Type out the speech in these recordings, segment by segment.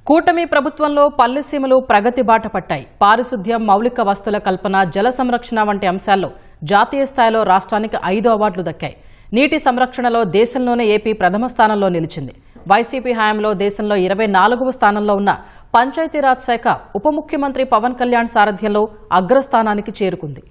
కూటమి ప్రభుత్వంలో పల్లెసీమలు ప్రగతి బాట పట్టాయి. పారిశుద్ధ్యం, మౌలిక వస్తువుల కల్పన, జల సంరక్షణ వంటి అంశాల్లో జాతీయ స్థాయిలో రాష్ట్రానికి 5 అవార్డులు దక్కాయి. నీటి సంరక్షణలో దేశంలోనే ఏపీ ప్రథమ స్థానంలో నిలిచింది. వైసీపీ హయాంలో దేశంలో 24వ స్థానంలో ఉన్న పంచాయతీరాజ్ శాఖ ఉప ముఖ్యమంత్రి పవన్ కళ్యాణ్ సారథ్యంలో అగ్రస్థానానికి చేరుకుంది.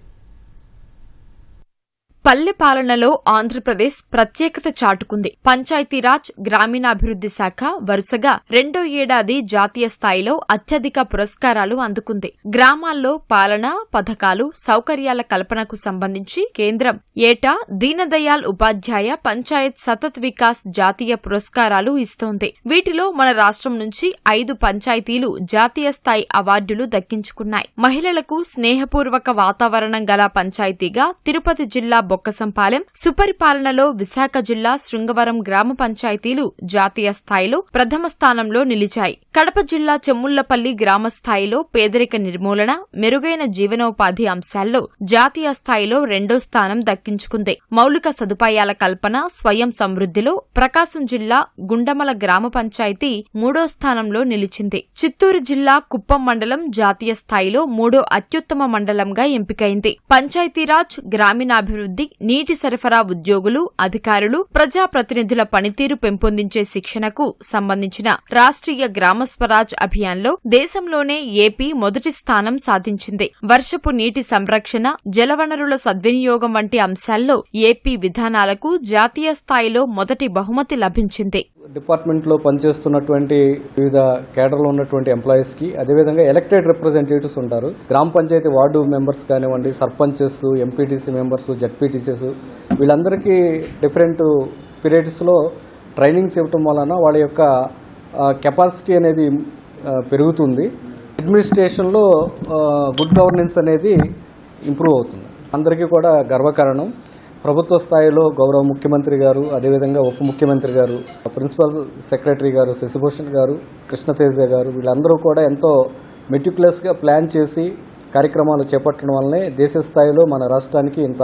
పల్లె పాలనలో ఆంధ్రప్రదేశ్ ప్రత్యేకత చాటుకుంది. పంచాయతీరాజ్, గ్రామీణాభివృద్ధి శాఖ వరుసగా 2వ ఏడాది జాతీయ స్థాయిలో అత్యధిక పురస్కారాలు అందుకుంది. గ్రామాల్లో పాలన, పథకాలు, సౌకర్యాల కల్పనకు సంబంధించి కేంద్రం ఏటా దీనదయాళ్ ఉపాధ్యాయ పంచాయత్ సతత్ వికాస్ జాతీయ పురస్కారాలు ఇస్తోంది. వీటిలో మన రాష్ట్రం నుంచి 5 పంచాయతీలు జాతీయ స్థాయి అవార్డులు దక్కించుకున్నాయి. మహిళలకు స్నేహపూర్వక వాతావరణం గల పంచాయతీగా తిరుపతి జిల్లా బొక్కసంపాలెం, సుపరిపాలనలో విశాఖ జిల్లా శృంగవరం గ్రామ పంచాయతీలు జాతీయ స్థాయిలో ప్రథమ స్థానంలో నిలిచాయి. కడప జిల్లా చెమ్ముళ్లపల్లి గ్రామ స్థాయిలో పేదరిక నిర్మూలన, మెరుగైన జీవనోపాధి అంశాల్లో జాతీయ స్థాయిలో 2వ స్థానం దక్కించుకుంది. మౌలిక సదుపాయాల కల్పన, స్వయం సమృద్ధిలో ప్రకాశం జిల్లా గుండమల గ్రామ పంచాయతీ 3వ స్థానంలో నిలిచింది. చిత్తూరు జిల్లా కుప్పం మండలం జాతీయ స్థాయిలో 3వ అత్యుత్తమ మండలంగా ఎంపికైంది. పంచాయతీరాజ్, గ్రామీణాభివృద్ధి, నీటి సరఫరా ఉద్యోగులు, అధికారులు, ప్రజాప్రతినిధుల పనితీరు పెంపొందించే శిక్షణకు సంబంధించిన రాష్ట్రీయ గ్రామ స్వరాజ్ అభియాన్లో దేశంలోనే ఏపీ మొదటి స్థానం సాధించింది. వర్షపు నీటి సంరక్షణ, జలవనరుల సద్వినియోగం వంటి అంశాల్లో ఏపీ విధానాలకు జాతీయ స్థాయిలో మొదటి బహుమతి లభించింది. డిపార్ట్మెంట్ లో పనిచేస్తున్నటువంటి వివిధ కేడర్లో ఉన్నటువంటి ఎంప్లాయీస్ కి, అదేవిధంగా ఎలక్టెడ్ రిప్రజెంటేటివ్స్ ఉంటారు. గ్రామ పంచాయతీ వార్డు మెంబర్స్ కానివ్వండి, సర్పంచెస్, ఎంపీటీసీ మెంబర్స్, జడ్పీటీసీస్, వీళ్ళందరికీ డిఫరెంట్ పీరియడ్స్ లో ట్రైనింగ్స్ ఇవ్వటం వలన వాళ్ళ యొక్క కెపాసిటీ అనేది పెరుగుతుంది. అడ్మినిస్ట్రేషన్లో గుడ్ గవర్నెన్స్ అనేది ఇంప్రూవ్ అవుతుంది. అందరికీ కూడా గర్వకారణం. ప్రభుత్వ స్థాయిలో గౌరవ ముఖ్యమంత్రి గారు, అదేవిధంగా ఉప ముఖ్యమంత్రి గారు, ప్రిన్సిపల్ సెక్రటరీ గారు శశిభూషణ్ గారు, కృష్ణతేజ గారు, వీళ్ళందరూ కూడా ఎంతో మెటిక్యులస్గా ప్లాన్ చేసి కార్యక్రమాలు చేపట్టడం వల్లనే దేశ స్థాయిలో మన రాష్ట్రానికి ఇంత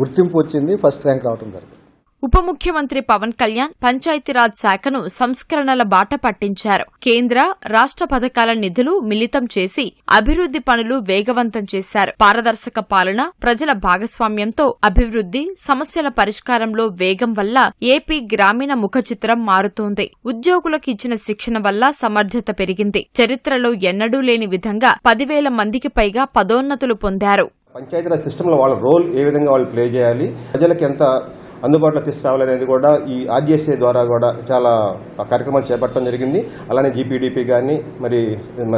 గుర్తింపు వచ్చింది, ఫస్ట్ ర్యాంక్ రావడం జరిగింది. ఉప ముఖ్యమంత్రి పవన్ కళ్యాణ్ పంచాయతీరాజ్ శాఖను సంస్కరణల బాట పట్టించారు. కేంద్ర, రాష్ట్ర పథకాల నిధులు మిళితం చేసి అభివృద్ధి పనులు వేగవంతం చేశారు. పారదర్శక పాలన, ప్రజల భాగస్వామ్యంతో అభివృద్ధి, సమస్యల పరిష్కారంలో వేగం వల్ల ఏపీ గ్రామీణ ముఖ చిత్రం మారుతోంది. ఉద్యోగులకు ఇచ్చిన శిక్షణ వల్ల సమర్థత పెరిగింది. చరిత్రలో ఎన్నడూ లేని విధంగా 10,000 మందికి పైగా పదోన్నతులు పొందారు. పంచాయతీరాజ్ సిస్టంలో వాళ్ళ రోల్ ఏ విధంగా వాళ్ళు ప్లే చేయాలి, ప్రజలకు ఎంత అందుబాటులో తీసుకురావాలనేది కూడా ఈ ఆర్జీఎస్ఏ ద్వారా కూడా చాలా కార్యక్రమాలు చేపట్టడం జరిగింది. అలానే జీపీడీపీ కానీ, మరి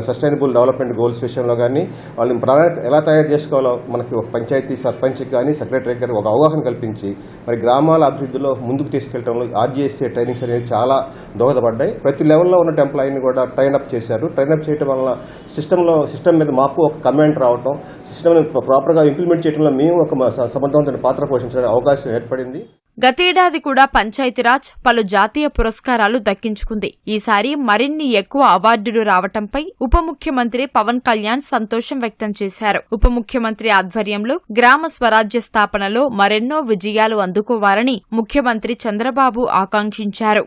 సస్టైనబుల్ డెవలప్మెంట్ గోల్స్ విషయంలో కానీ వాళ్ళని ప్రణాళిక ఎలా తయారు చేసుకోవాలో మనకి ఒక పంచాయతీ సర్పంచ్కి కానీ, సెక్రటరీ గారికి ఒక అవగాహన కల్పించి మరి గ్రామాల అభివృద్ధిలో ముందుకు తీసుకెళ్లడంలో ఆర్జీఎస్ఏ ట్రైనింగ్స్ అనేవి చాలా దోహదపడ్డాయి. ప్రతి లెవెల్లో ఉన్న ఎంప్లాయీని కూడా ట్రైన్అప్ చేశారు. ట్రైన్అప్ చేయడం వలన సిస్టమ్ మీద మాకు ఒక కమెంట్ రావడం, సిస్టమ్ని ప్రాపర్గా ఇంప్లిమెంట్ చేయడంలో మేము ఒక సమర్థవంతమైన పాత్ర పోషించడానికి అవకాశం ఏర్పడింది. గతేడాది కూడా పంచాయతీరాజ్ పలు జాతీయ పురస్కారాలు దక్కించుకుంది. ఈసారి మరిన్ని ఎక్కువ అవార్డులు రావటంపై ఉప ముఖ్యమంత్రి పవన్ కళ్యాణ్ సంతోషం వ్యక్తం చేశారు. ఉప ముఖ్యమంత్రి ఆధ్వర్యంలో గ్రామ స్వరాజ్య స్థాపనలో మరెన్నో విజయాలు అందుకోవాలని ముఖ్యమంత్రి చంద్రబాబు ఆకాంక్షించారు.